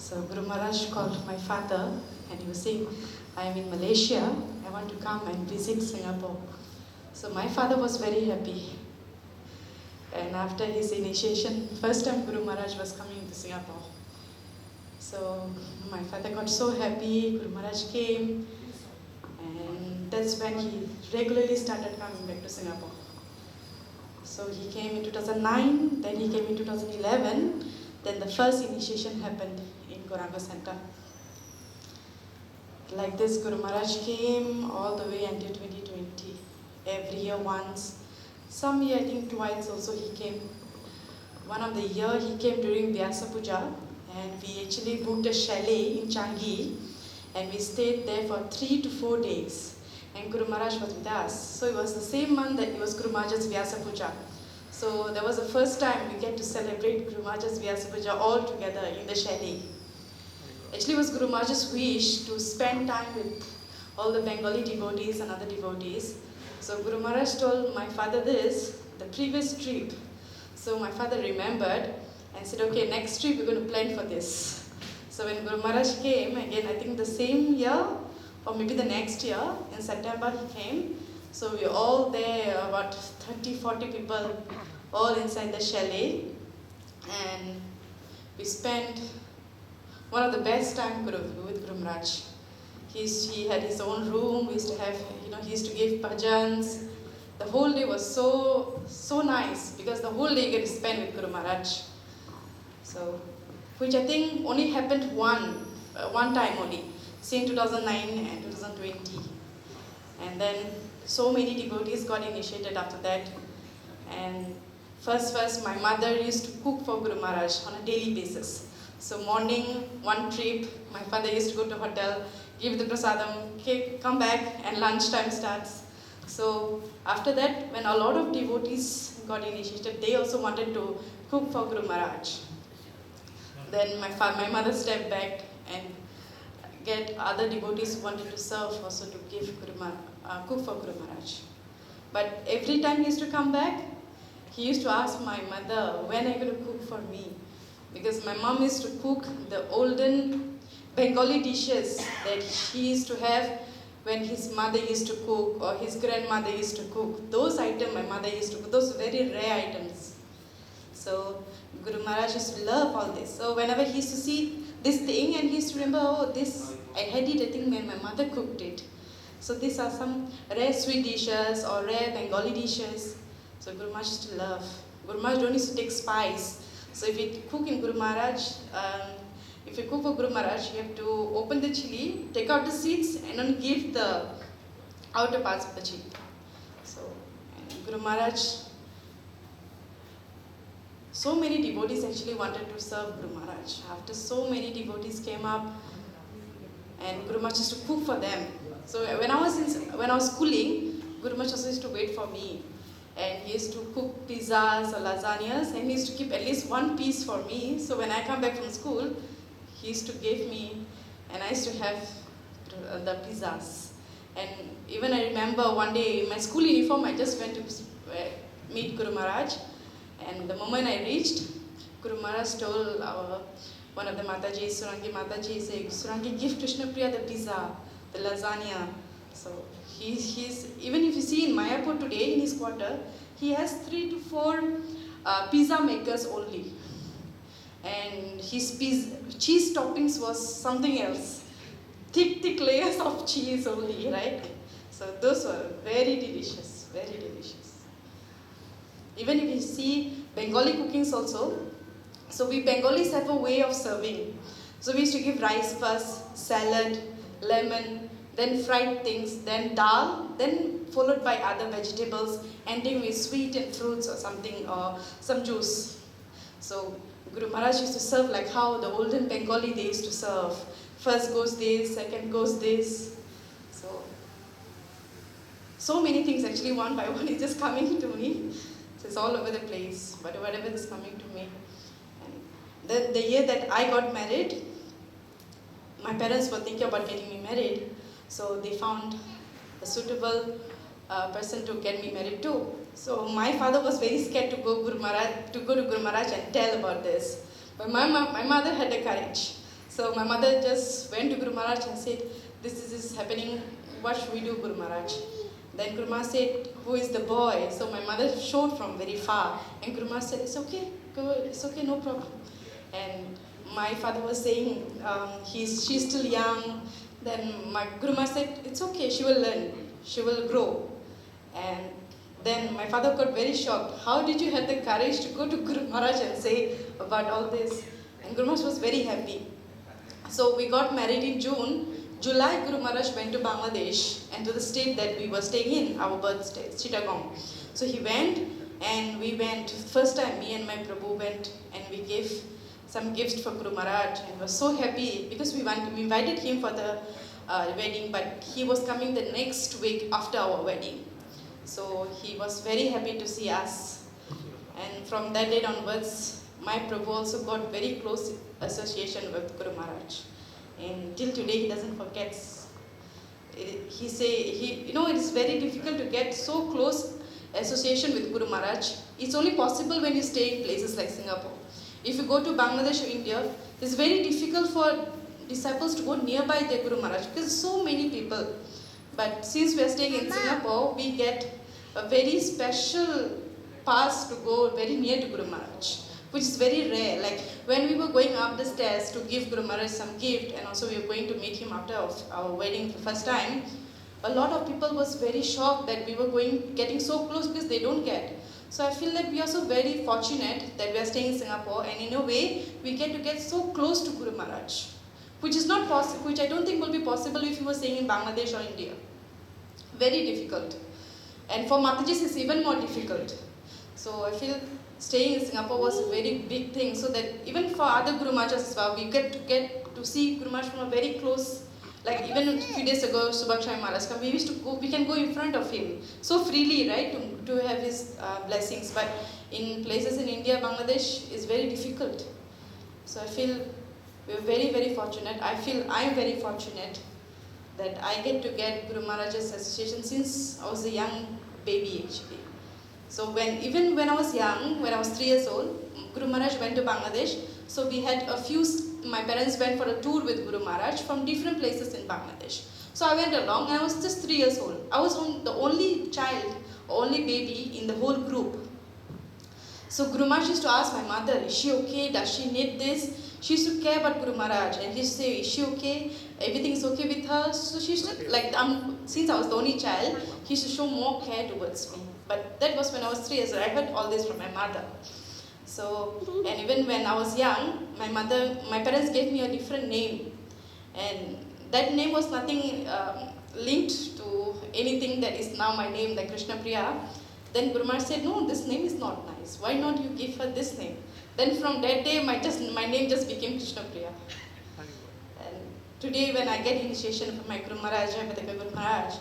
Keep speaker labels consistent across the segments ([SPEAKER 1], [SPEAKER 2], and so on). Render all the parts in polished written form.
[SPEAKER 1] So Guru Maraj called my father and he was saying, I am in Malaysia, I want to come and visit Singapore. So my father was very happy. And after his initiation, first time Guru Maraj was coming to Singapore. So my father got so happy, Guru Maraj came, and that's when he regularly started coming back to Singapore. So he came in 2009, then he came in 2011, then the first initiation happened in Gauranga Center. Like this, Guru Maraj came all the way until 2020, every year once. Some year, I think twice also he came. One of the year he came during Vyasa Puja, and we actually booked a chalet in Changi, and we stayed there for 3 to 4 days. And Guru Maraj was with us. So it was the same month that it was Guru Maharaj's Vyasa Puja. So that was the first time we get to celebrate Guru Maharaj's Vyasa Puja all together in the chalet. Actually, it was Guru Maharaj's wish to spend time with all the Bengali devotees and other devotees. So Guru Maharaj told my father this, the previous trip. So my father remembered and said, okay, next trip we're going to plan for this. So when Guru Maharaj came, again, I think the same year, or maybe the next year, in September he came. So we were all there, about 30, 40 people, all inside the chalet. And we spent one of the best time with Guru Maharaj. He had his own room, we used to have, he used to give bhajans. The whole day was so nice, because the whole day you get to spend with Guru Maharaj. So, which I think only happened one time only, say in 2009 and 2020. And then so many devotees got initiated after that. And first, my mother used to cook for Guru Maharaj on a daily basis. So morning, one trip, my father used to go to hotel, give the prasadam, come back, and lunchtime starts. So after that, when a lot of devotees got initiated, they also wanted to cook for Guru Maharaj. Then my mother stepped back and get other devotees who wanted to serve also to give cook for Guru Maharaj. But every time he used to come back, he used to ask my mother, when are you going to cook for me? Because my mom used to cook the olden Bengali dishes that he used to have when his mother used to cook or his grandmother used to cook. Those items my mother used to cook, those very rare items. So Guru Maharaj used to love all this. So whenever he used to see this thing and he used to remember, oh, this, I had it, I think, when my mother cooked it. So these are some rare sweet dishes or rare Bengali dishes. So Guru Maharaj used to love. Guru Maharaj don't used to take spice. So if you cook in Guru Maharaj, if you cook for Guru Maharaj, you have to open the chili, take out the seeds, and then give the outer parts of the chili. So Guru Maharaj, so many devotees actually wanted to serve Guru Maharaj. After so many devotees came up, and Guru Maharaj used to cook for them. So when I was schooling, Guru Maharaj also used to wait for me. And he used to cook pizzas or lasagnas, and he used to keep at least one piece for me. So when I come back from school, he used to give me, and I used to have the pizzas. And even I remember one day in my school uniform, I just went to meet Guru Maharaj. And the moment I reached, Guru Maharaj told one of the Mataji, Surangi Mataji, saying, Surangi, give Krishna Priya the pizza, the lasagna. So he's even if you see in Mayapur today in his quarter, he has 3 to 4 pizza makers only. And his cheese toppings was something else. Thick layers of cheese only, right? So those were very delicious, very delicious. Even if you see Bengali cookings also, so we Bengalis have a way of serving. So we used to give rice first, salad, lemon, then fried things, then dal, then followed by other vegetables, ending with sweet and fruits or something, or some juice. So Guru Maharaj used to serve like how the olden Bengali they used to serve. First goes this, second goes this. So many things actually one by one is just coming to me. So it's all over the place, but whatever is coming to me. And the year that I got married, my parents were thinking about getting me married. So they found a suitable person to get me married to. So my father was very scared to go to Guru Maharaj and tell about this. But my mother had the courage. So my mother just went to Guru Maharaj and said, this is happening, what should we do, Guru Maharaj? Then Guru Maharaj said, who is the boy? So my mother showed from very far, and Guru Maharaj said, it's okay, no problem. And my father was saying, she's still young. Then my Guru Maharaj said, it's okay, she will learn, she will grow. And then my father got very shocked. How did you have the courage to go to Guru Maharaj and say about all this? And Guru Maharaj was very happy. So we got married in June. July, Guru Maharaj went to Bangladesh and to the state that we were staying in, our birth state, Chittagong. So he went, and we went, first time me and my Prabhu went, and we gave some gifts for Guru Maharaj, and was so happy because we invited him for the wedding, but he was coming the next week after our wedding. So he was very happy to see us. And from that day onwards, my Prabhu also got very close association with Guru Maharaj. And till today he doesn't forget. It's very difficult to get so close association with Guru Maharaj. It's only possible when you stay in places like Singapore. If you go to Bangladesh or India, it's very difficult for disciples to go nearby the Guru Maharaj because so many people. But since we are staying in Singapore, we get a very special pass to go very near to Guru Maharaj, which is very rare. Like when we were going up the stairs to give Guru Maharaj some gift, and also we were going to meet him after our wedding the first time, a lot of people was very shocked that we were getting so close because they don't get. So I feel that we are so very fortunate that we are staying in Singapore, and in a way we get so close to Guru Maharaj, which is not possible, which I don't think will be possible if you were staying in Bangladesh or India. Very difficult. And for Matajis it's even more difficult. So I feel staying in Singapore was a very big thing, so that even for other Guru Maharajas as well, we get to see Guru Maharaj from a very close. Like even a few days ago, Subhakshay Maharaj, we can go in front of him so freely, right, to have his blessings. But in places in India, Bangladesh is very difficult. So I feel we're very, very fortunate. I feel I'm very fortunate that I get Guru Maharaj's association since I was a young baby actually. So even when I was young, when I was 3 years old, Guru Maharaj went to Bangladesh. So we had my parents went for a tour with Guru Maharaj from different places in Bangladesh. So I went along, and I was just 3 years old. I was the only child, only baby in the whole group. So Guru Maharaj used to ask my mother, is she okay? Does she need this? She used to care about Guru Maharaj, and he used to say, is she okay? Everything's okay with her? So she used to, since I was the only child, he used to show more care towards me. But that was when I was 3 years old. I heard all this from my mother. So, and even when I was young, my parents gave me a different name. And that name was nothing linked to anything that is now my name, like Krishna Priya. Then Guru Maharaj said, no, this name is not nice. Why not you give her this name? Then from that day, my name just became Krishna Priya. And today when I get initiation from my Guru Maharaj, Guru Maharaj,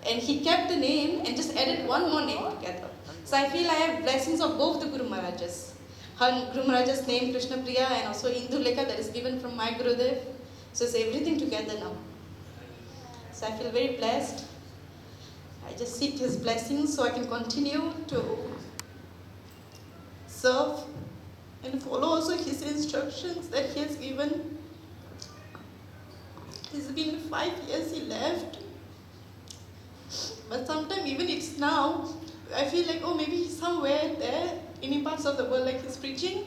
[SPEAKER 1] and he kept the name and just added one more name together. So I feel I have blessings of both the Guru Maharajas. Guru Maharaj's name, Krishna Priya, and also Indulekha, that is given from my Gurudev. So it's everything together now. So I feel very blessed. I just seek his blessings so I can continue to serve and follow also his instructions that he has given. It's been 5 years he left. But sometimes even it's now, I feel like, oh, maybe he's somewhere there, any parts of the world like he's preaching.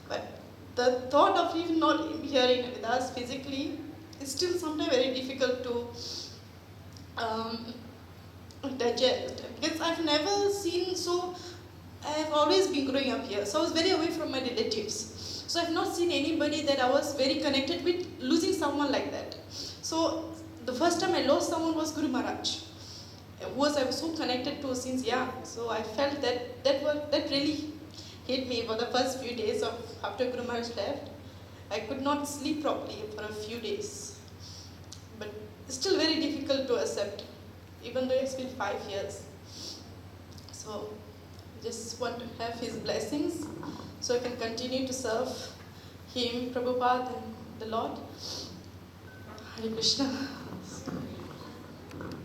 [SPEAKER 1] But the thought of him not hearing with us physically is still sometimes very difficult to digest. Because I've never seen I've always been growing up here. So I was very away from my relatives. So I've not seen anybody that I was very connected with losing someone like that. So the first time I lost someone was Guru Maharaj, who I was so connected to since young. So I felt that really hit me for the first few days after Guru Maharaj left. I could not sleep properly for a few days. But it's still very difficult to accept, even though it's been 5 years. So I just want to have his blessings so I can continue to serve him, Prabhupada, and the Lord. Hare Krishna.